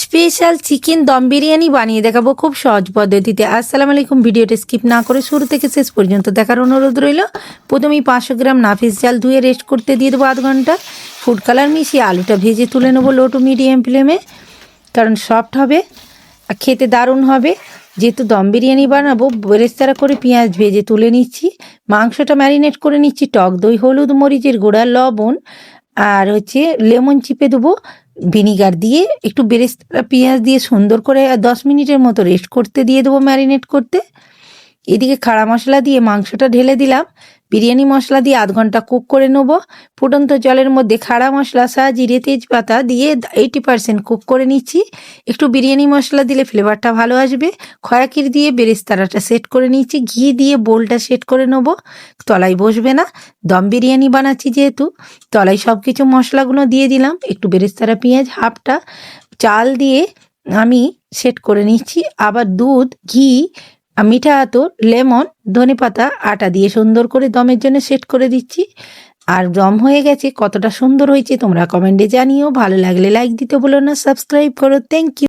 Special chicken dum biryani বানিয়ে দেখাবো খুব সহজ পদ্ধতিতে। আসসালামু আলাইকুম। ভিডিওটা স্কিপ না করে শুরু থেকে শেষ পর্যন্ত দেখার অনুরোধ রইল। প্রথমেই 500 গ্রাম নাফিস চাল ধুয়ে রেস্ট করতে দিয়ে দেবো আধ ঘন্টা। ফুড কালার মিশিয়ে আলুটা ভেজে তুলে নেবো লো টু মিডিয়াম ফ্লেমে, কারণ সফট হবে আর খেতে দারুণ হবে। যেহেতু দম বিরিয়ানি বানাবো, বেরেস্তারা করে পেঁয়াজ ভেজে তুলে নিচ্ছি। মাংসটা ম্যারিনেট করে নিচ্ছি। টক দই, হলুদ, মরিচের গুঁড়া, লবণ আর লেমন চিপে দেবো। ভিনিগার দিয়ে একটু বেরেস্তা পেঁয়াজ দিয়ে সুন্দর করে 10 মিনিটের মতো রেস্ট করতে দিয়ে দেবো ম্যারিনেট করতে। এদিকে খাড়া মশলা দিয়ে মাংসটা ঢেলে দিলাম। বিরিয়ানি মশলা দিয়ে আধ ঘন্টা কুক করে নেব। ফুটন্ত জলের মধ্যে খাড়া মশলা, জিরে, তেজপাতা দিয়ে 80% কুক করে নিচ্ছি। একটু বিরিয়ানি মশলা দিলে ফ্লেভারটা ভালো আসবে। খয়াকির দিয়ে বেরেস্তারাটা সেট করে নিচ্ছি। ঘি দিয়ে বোলটা সেট করে নেব, তলায় বসবে না। দম বিরিয়ানি বানাচ্ছি যেহেতু, তলায় সব কিছু মশলাগুলো দিয়ে দিলাম। একটু বেরেস্তারা পেঁয়াজ, হাফটা চাল দিয়ে আমি সেট করে নিচ্ছি। আবার দুধ, ঘি, মিঠা আতর, লেমন, ধনেপাতা, আটা দিয়ে সুন্দর করে দমের জন্য সেট করে দিচ্ছি। আর দম হয়ে গেছে। কতটা সুন্দর হয়েছে তোমরা কমেন্টে জানিও। ভালো লাগলে লাইক দিতে ভুলো না, সাবস্ক্রাইব করো। Thank you.